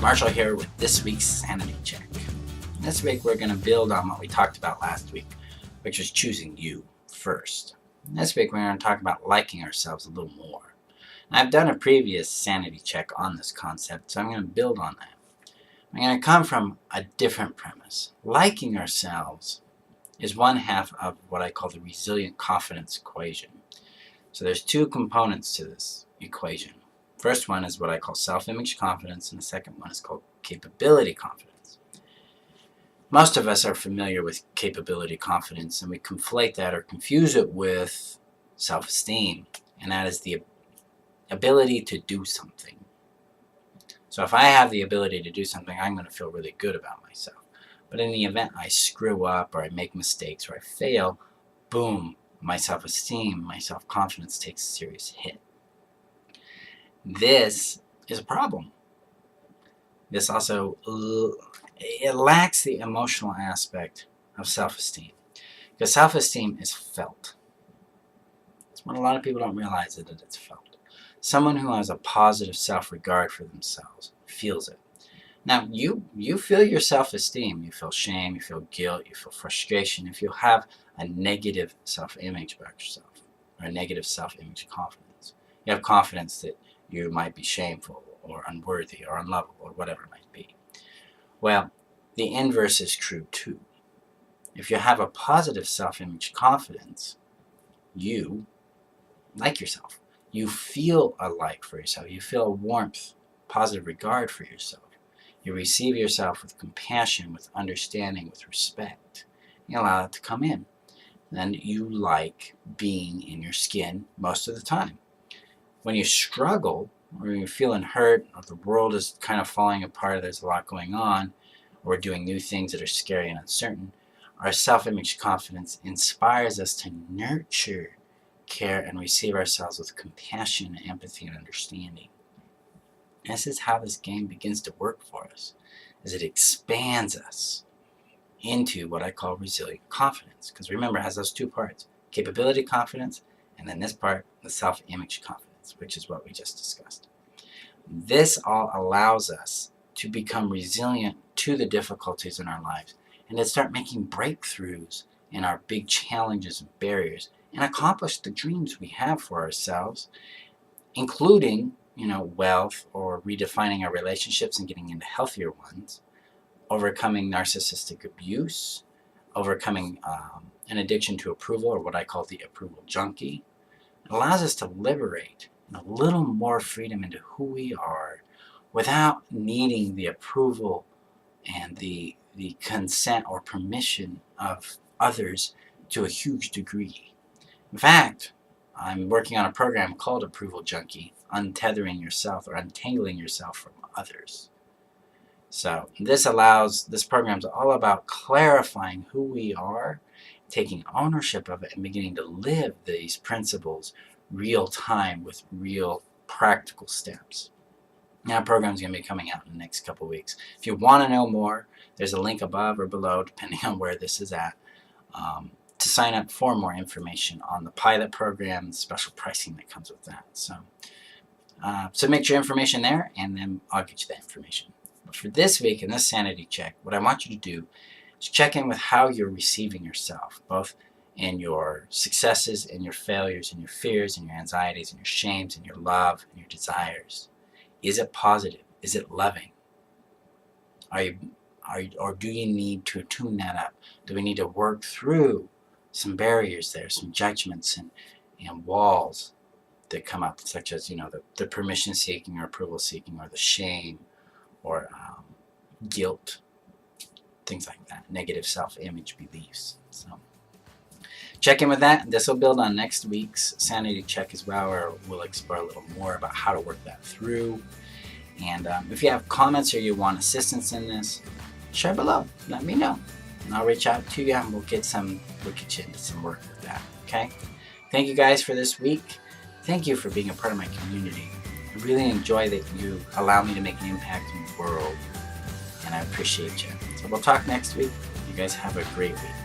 Marshall here with this week's Sanity Check. This week we're going to build on what we talked about last week, which was choosing you first. This week we're going to talk about liking ourselves a little more. I've done a previous Sanity Check on this concept, so I'm going to build on that. I'm going to come from a different premise. Liking ourselves is one half of what I call the resilient confidence equation. So there's two components to this equation. First one is what I call self-image confidence, and the second one is called capability confidence. Most of us are familiar with capability confidence, and we conflate that or confuse it with self-esteem, and that is the ability to do something. So if I have the ability to do something, I'm going to feel really good about myself. But in the event I screw up or I make mistakes or I fail, boom, my self-esteem, my self-confidence takes a serious hit. This is a problem. This also it lacks the emotional aspect of self-esteem, because self-esteem is felt. It's what a lot of people don't realize, that it's felt. Someone who has a positive self-regard for themselves feels it. Now, you feel your self-esteem. You feel shame, you feel guilt, you feel frustration if you have a negative self-image about yourself, or a negative self-image confidence. You have confidence that you might be shameful or unworthy or unlovable or whatever it might be. Well, the inverse is true too. If you have a positive self-image confidence, you like yourself. You feel a like for yourself. You feel a warmth, positive regard for yourself. You receive yourself with compassion, with understanding, with respect. You allow it to come in. And you like being in your skin most of the time. When you struggle, or you're feeling hurt, or the world is kind of falling apart, or there's a lot going on, or we're doing new things that are scary and uncertain, our self-image confidence inspires us to nurture, care, and receive ourselves with compassion, empathy, and understanding. This is how this game begins to work for us, as it expands us into what I call resilient confidence. Because remember, it has those two parts, capability confidence, and then this part, the self-image confidence, which is what we just discussed. This all allows us to become resilient to the difficulties in our lives and to start making breakthroughs in our big challenges and barriers and accomplish the dreams we have for ourselves, including, wealth, or redefining our relationships and getting into healthier ones, overcoming narcissistic abuse, overcoming an addiction to approval, or what I call the approval junkie. It allows us to liberate a little more freedom into who we are without needing the approval and the consent or permission of others to a huge degree. In fact, I'm working on a program called Approval Junkie, untethering yourself or untangling yourself from others. So this program's all about clarifying who we are, taking ownership of it, and beginning to live these principles real time with real practical steps. Now, our program's going to be coming out in the next couple of weeks. If you want to know more, there's a link above or below, depending on where this is at, to sign up for more information on the pilot program and special pricing that comes with that. So submit your information there, and then I'll get you that information. But for this week, in this Sanity Check, what I want you to do is check in with how you're receiving yourself, both in your successes and your failures and your fears and your anxieties and your shames and your love and your desires. Is it positive? Is it loving? Or do you need to tune that up? Do we need to work through some barriers there, some judgments and walls that come up, such as the permission seeking or approval seeking, or the shame, or guilt, things like that, negative self-image beliefs. So check in with that. This will build on next week's Sanity Check as well, where we'll explore a little more about how to work that through. And if you have comments or you want assistance in this, share below. Let me know, and I'll reach out to you, and we'll get you into some work with that. Okay? Thank you guys for this week. Thank you for being a part of my community. I really enjoy that you allow me to make an impact in the world, and I appreciate you. So we'll talk next week. You guys have a great week.